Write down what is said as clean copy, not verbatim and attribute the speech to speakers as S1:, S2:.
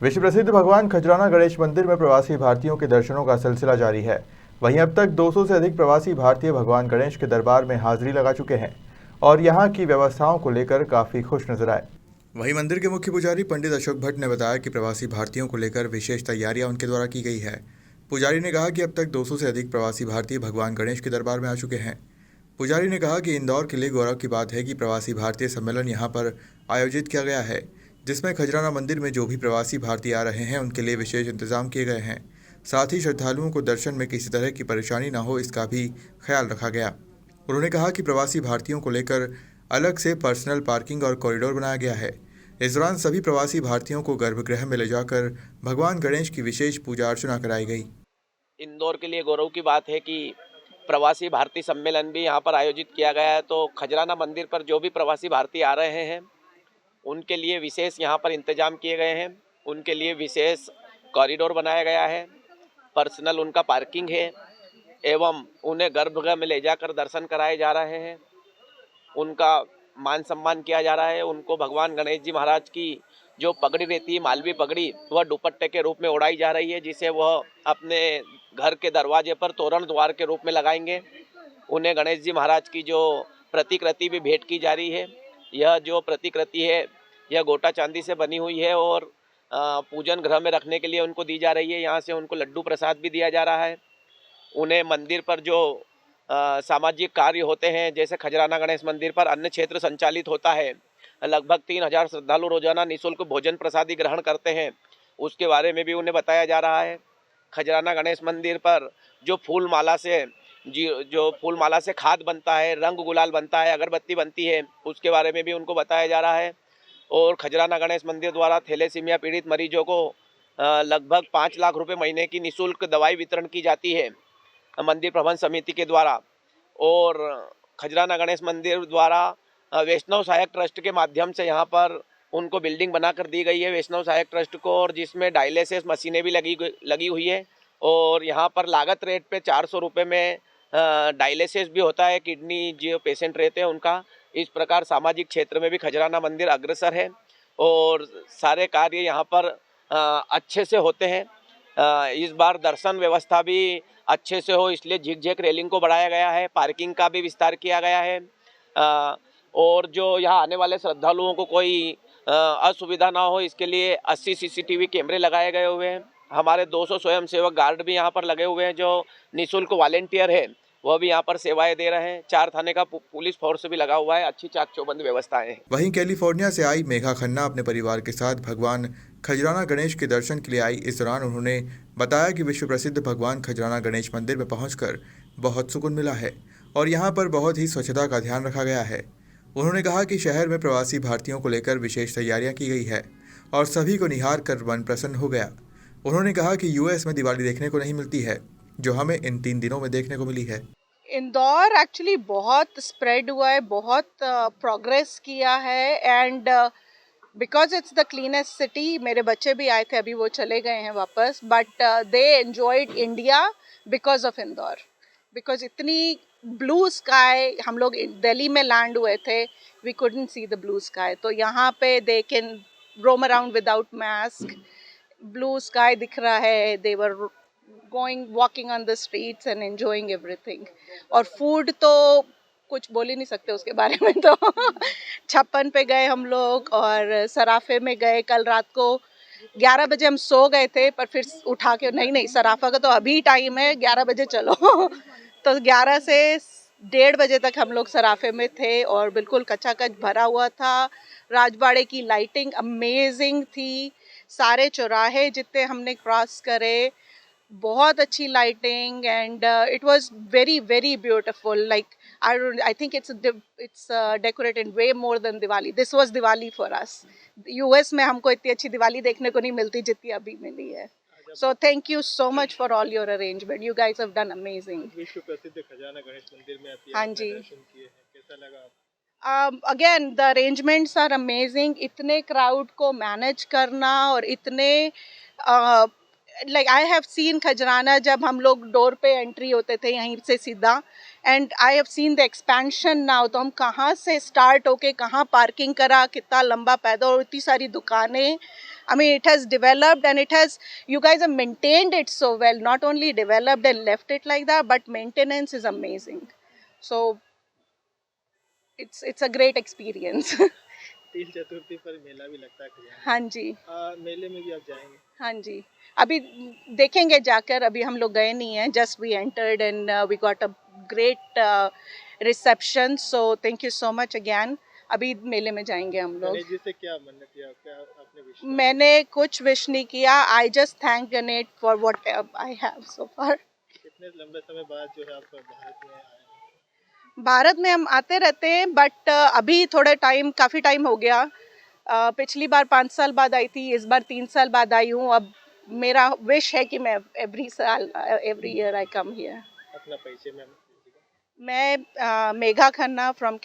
S1: विश्व प्रसिद्ध भगवान खजराना गणेश मंदिर में प्रवासी भारतीयों के दर्शनों का सिलसिला जारी है। वहीं अब तक 200 से अधिक प्रवासी भारतीय भगवान गणेश के दरबार में हाजिरी लगा चुके हैं और यहां की व्यवस्थाओं को लेकर काफी खुश नजर आए। वहीं मंदिर के मुख्य पुजारी पंडित अशोक भट्ट ने बताया कि प्रवासी भारतीयों को लेकर विशेष तैयारियां उनके द्वारा की गई है। पुजारी ने कहा कि अब तक 200 से अधिक प्रवासी भारतीय भगवान गणेश के दरबार में आ चुके हैं। पुजारी ने कहा कि इंदौर के लिए गौरव की बात है कि प्रवासी भारतीय सम्मेलन यहां पर आयोजित किया गया है, जिसमें खजराना मंदिर में जो भी प्रवासी भारतीय आ रहे हैं उनके लिए विशेष इंतजाम किए गए हैं। साथ ही श्रद्धालुओं को दर्शन में किसी तरह की परेशानी न हो, इसका भी ख्याल रखा गया। उन्होंने कहा कि प्रवासी भारतीयों को लेकर अलग से पर्सनल पार्किंग और कॉरिडोर बनाया गया है। इस दौरान सभी प्रवासी भारतीयों को गर्भगृह में ले जाकर भगवान गणेश की विशेष पूजा अर्चना कराई गई।
S2: इंदौर के लिए गौरव की बात है कि प्रवासी भारतीय सम्मेलन भी यहाँ पर आयोजित किया गया है। तो खजराना मंदिर पर जो भी प्रवासी भारतीय आ रहे हैं उनके लिए विशेष यहाँ पर इंतजाम किए गए हैं। उनके लिए विशेष कॉरिडोर बनाया गया है, पर्सनल उनका पार्किंग है एवं उन्हें गर्भगृह में ले जाकर दर्शन कराए जा रहे हैं। उनका मान सम्मान किया जा रहा है। उनको भगवान गणेश जी महाराज की जो पगड़ी रहती है, मालवी पगड़ी, वह दुपट्टे के रूप में उड़ाई जा रही है, जिसे वह अपने घर के दरवाजे पर तोरण द्वार के रूप में लगाएंगे। उन्हें गणेश जी महाराज की जो प्रतिकृति भी भेंट की जा रही है। यह जो प्रतिकृति है यह गोटा चांदी से बनी हुई है और पूजन गृह में रखने के लिए उनको दी जा रही है। यहाँ से उनको लड्डू प्रसाद भी दिया जा रहा है। उन्हें मंदिर पर जो सामाजिक कार्य होते हैं, जैसे खजराना गणेश मंदिर पर अन्न क्षेत्र संचालित होता है, लगभग 3000 श्रद्धालु रोजाना निःशुल्क भोजन प्रसादी ग्रहण करते हैं, उसके बारे में भी उन्हें बताया जा रहा है। खजराना गणेश मंदिर पर जो फूल माला से खाद बनता है, रंग गुलाल बनता है, अगरबत्ती बनती है, उसके बारे में भी उनको बताया जा रहा है। और खजराना गणेश मंदिर द्वारा थैलेसीमिया पीड़ित मरीजों को लगभग 5 लाख रुपए महीने की निःशुल्क दवाई वितरण की जाती है मंदिर प्रबंध समिति के द्वारा। और खजराना गणेश मंदिर द्वारा वैष्णव सहायक ट्रस्ट के माध्यम से यहाँ पर उनको बिल्डिंग बनाकर दी गई है वैष्णव सहायक ट्रस्ट को, और जिसमें डायलिसिस मशीनें भी लगी हुई है। और यहाँ पर लागत रेट पे 400 रुपये में डायलिसिस भी होता है, किडनी जो पेशेंट रहते हैं उनका। इस प्रकार सामाजिक क्षेत्र में भी खजराना मंदिर अग्रसर है और सारे कार्य यहाँ पर अच्छे से होते हैं। इस बार दर्शन व्यवस्था भी अच्छे से हो, इसलिए झिक झैक रेलिंग को बढ़ाया गया है, पार्किंग का भी विस्तार किया गया है। और जो यहाँ आने वाले श्रद्धालुओं को कोई असुविधा ना हो, इसके लिए 80 CCTV कैमरे लगाए गए हुए हैं। हमारे 200 स्वयंसेवक गार्ड भी यहाँ पर लगे हुए हैं, जो निःशुल्क वॉलेंटियर है, वह भी यहाँ पर सेवाएं दे रहे हैं। 4 थाने का पुलिस फोर्स भी लगा हुआ है। अच्छी चाक चौबंद व्यवस्थाएं हैं।
S1: वहीं कैलिफोर्निया से आई मेघा खन्ना अपने परिवार के साथ भगवान खजराना गणेश के दर्शन के लिए आई। इस दौरान उन्होंने बताया कि विश्व प्रसिद्ध भगवान खजराना गणेश मंदिर में पहुंचकर बहुत सुकून मिला है और यहाँ पर बहुत ही स्वच्छता का ध्यान रखा गया है। उन्होंने कहा कि शहर में प्रवासी भारतीयों को लेकर विशेष तैयारियां की गई है और सभी को निहार कर मन प्रसन्न हो गया। उन्होंने कहा कि यूएस में दिवाली देखने को नहीं मिलती है, जो हमें इन 3 दिनों में देखने को मिली है।
S3: इंदौर एक्चुअली बहुत स्प्रेड हुआ है, बहुत प्रोग्रेस किया है and because it's the cleanest city. मेरे बच्चे भी आए थे, अभी वो चले गए हैं वापस, but they enjoyed India because of Indore. Because इतनी ब्लू स्काई, हम लोग दिल्ली में लैंड हुए थे, we couldn't see the blue sky, तो यहाँ पे they can roam around without mask, blue sky दिख रहा है, they were walking on the streets and enjoying everything। और फूड तो कुछ बोल ही नहीं सकते उसके बारे में। तो छप्पन पे गए हम लोग और सराफे में गए। कल रात को 11 बजे हम सो गए थे, पर फिर उठा के नहीं सराफा का तो अभी टाइम है, 11 बजे चलो। तो 11 से 1:30 बजे तक हम लोग सराफे में थे और बिल्कुल कचाकच भरा हुआ था। राजवाड़े की लाइटिंग अमेजिंग थी। सारे चौराहे जितने हमने क्रॉस करे, बहुत अच्छी lighting and it was very very beautiful. Like I think it's decorated way more than Diwali. This was Diwali for us. US में हमको इतनी अच्छी दिवाली देखने को नहीं मिलती जितनी अभी मिली है। सो thank you so much for all your arrangement, you guys have done amazing.
S4: विश्व प्रसिद्ध खजाना गणेश मंदिर में आप
S3: हाँ जी,
S4: दर्शन किए हैं, कैसा लगा आपको?
S3: Again the arrangements are amazing. इतने क्राउड को मैनेज करना और इतने like I have seen Khajrana, जब हम लोग डोर पे एंट्री होते थे यहीं से सीधा, and I have seen the expansion now. तो हम कहाँ से स्टार्ट होके कहाँ पार्किंग करा, कितना लंबा पैदल, और इतनी सारी दुकानें, I mean, it has developed and you guys have maintained it so well. Not only developed and left it like that, but maintenance is amazing. So it's a great experience.
S4: तिल चतुर्थी पर मेला भी लगता है खजाना।
S3: हाँ जी,
S4: मेले में भी आप जाएंगे?
S3: हाँ जी, अभी देखेंगे जाकर, अभी हम लोग गए नहीं हैं, just we entered and we got a great reception, so thank you so much again. अभी मेले में जाएंगे हम लोग।
S4: गणेश जी से क्या मन्नत किया, क्या आपने विश किया?
S3: मैंने कुछ विश नहीं किया, I just thank Ganesh for what I have so far.
S4: कितने लंबे समय बाद जो है आप भारत में आए हैं?
S3: भारत में हम आते रहते हैं, बट अभी थोड़ा टाइम, काफ़ी टाइम हो गया। पिछली बार 5 साल बाद आई थी, इस बार 3 साल बाद आई हूँ। अब मेरा विश है कि मैं every year I come here.
S4: अपना परिचय में
S3: मैं मेघा खन्ना फ्रॉम